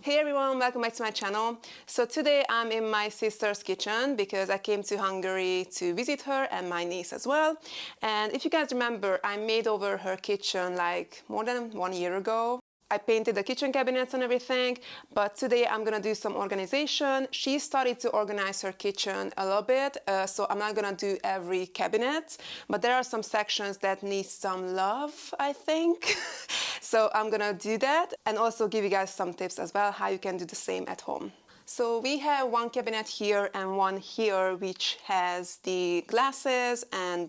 Hey everyone, welcome back to my channel. So today I'm in my sister's kitchen because I came to Hungary to visit her and my niece as well. And if you guys remember, I made over her kitchen like more than 1 year ago. I painted the kitchen cabinets and everything, but today I'm gonna do some organization. She started to organize her kitchen a little bit, so I'm not gonna do every cabinet, but there are some sections that need some love, I think. So I'm gonna do that and also give you guys some tips as well how you can do the same at home. So we have one cabinet here and one here which has the glasses and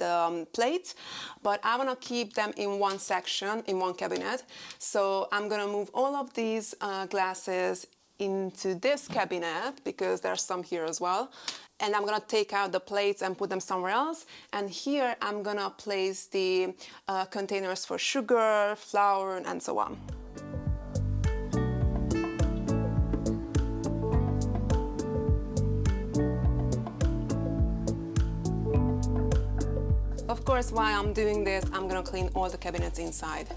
plates, but I want to keep them in one section, in one cabinet. So I'm going to move all of these glasses into this cabinet because there's some here as well. And I'm gonna take out the plates and put them somewhere else. And here I'm gonna place the containers for sugar, flour, and so on. Of course, while I'm doing this, I'm gonna clean all the cabinets inside.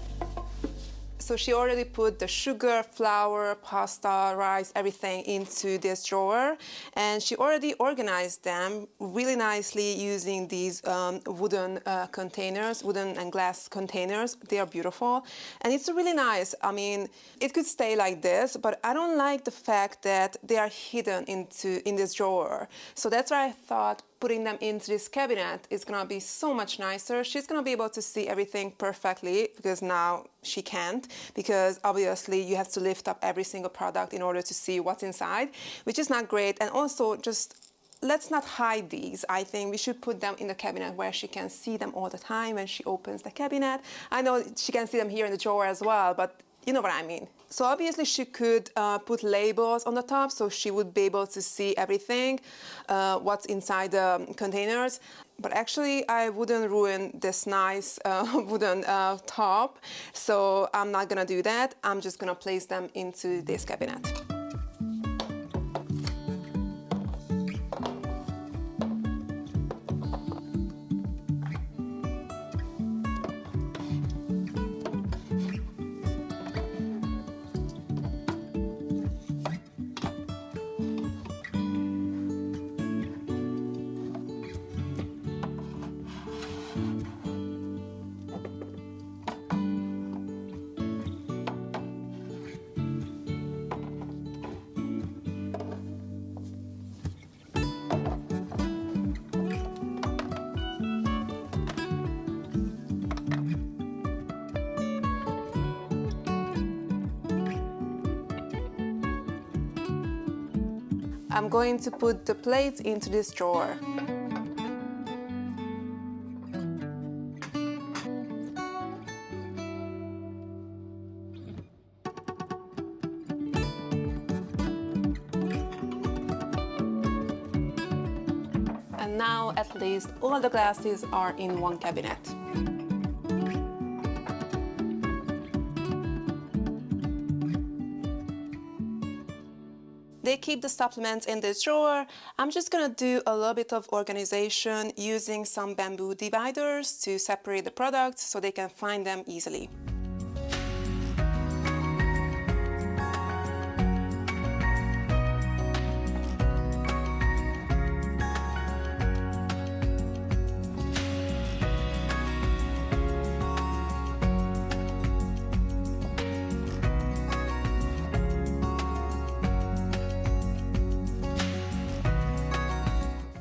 So she already put the sugar, flour, pasta, rice, everything into this drawer. And she already organized them really nicely using these wooden containers, wooden and glass containers. They are beautiful. And it's really nice. I mean, it could stay like this, but I don't like the fact that they are hidden in this drawer. So that's why I thought putting them into this cabinet is gonna be so much nicer. She's gonna be able to see everything perfectly because now she can't, because obviously you have to lift up every single product in order to see what's inside, which is not great. And also just let's not hide these. I think we should put them in the cabinet where she can see them all the time when she opens the cabinet. I know she can see them here in the drawer as well, but you know what I mean. So obviously she could put labels on the top so she would be able to see everything, what's inside the containers. But actually I wouldn't ruin this nice wooden top, so I'm not gonna do that. I'm just gonna place them into this cabinet. I'm going to put the plates into this drawer. And now at least all the glasses are in one cabinet. They keep the supplements in this drawer. I'm just gonna do a little bit of organization using some bamboo dividers to separate the products so they can find them easily.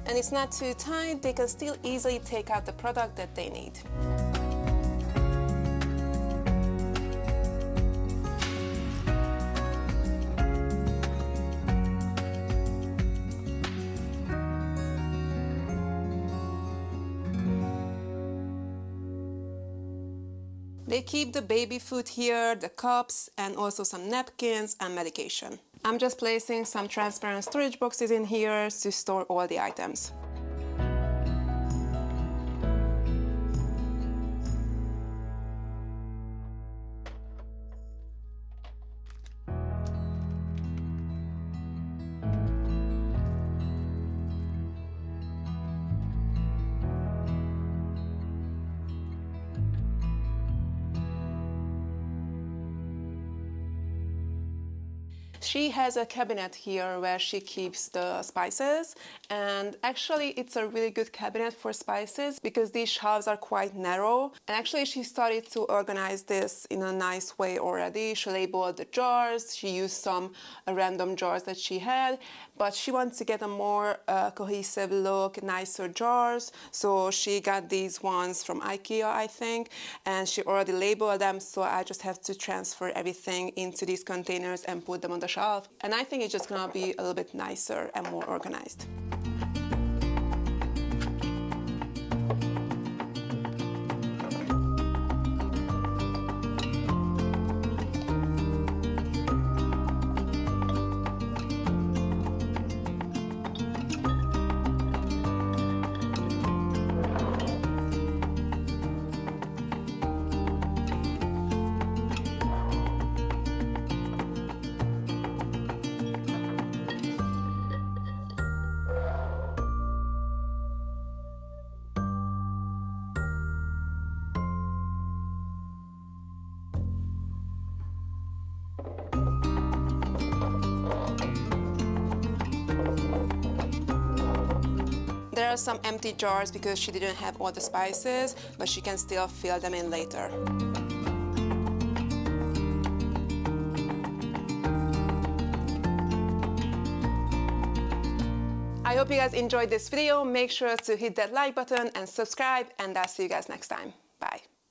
And it's not too tight, they can still easily take out the product that they need. They keep the baby food here, the cups, and also some napkins and medication. I'm just placing some transparent storage boxes in here to store all the items. She has a cabinet here where she keeps the spices, and actually it's a really good cabinet for spices because these shelves are quite narrow. And actually she started to organize this in a nice way already. She labeled the jars, she used some random jars that she had, but she wants to get a more cohesive look, nicer jars. So she got these ones from IKEA, I think, and she already labeled them, so I just have to transfer everything into these containers and put them on the shelf. And I think it's just gonna be a little bit nicer and more organized. There are some empty jars because she didn't have all the spices, but she can still fill them in later. I hope you guys enjoyed this video. Make sure to hit that like button and subscribe, and I'll see you guys next time. Bye.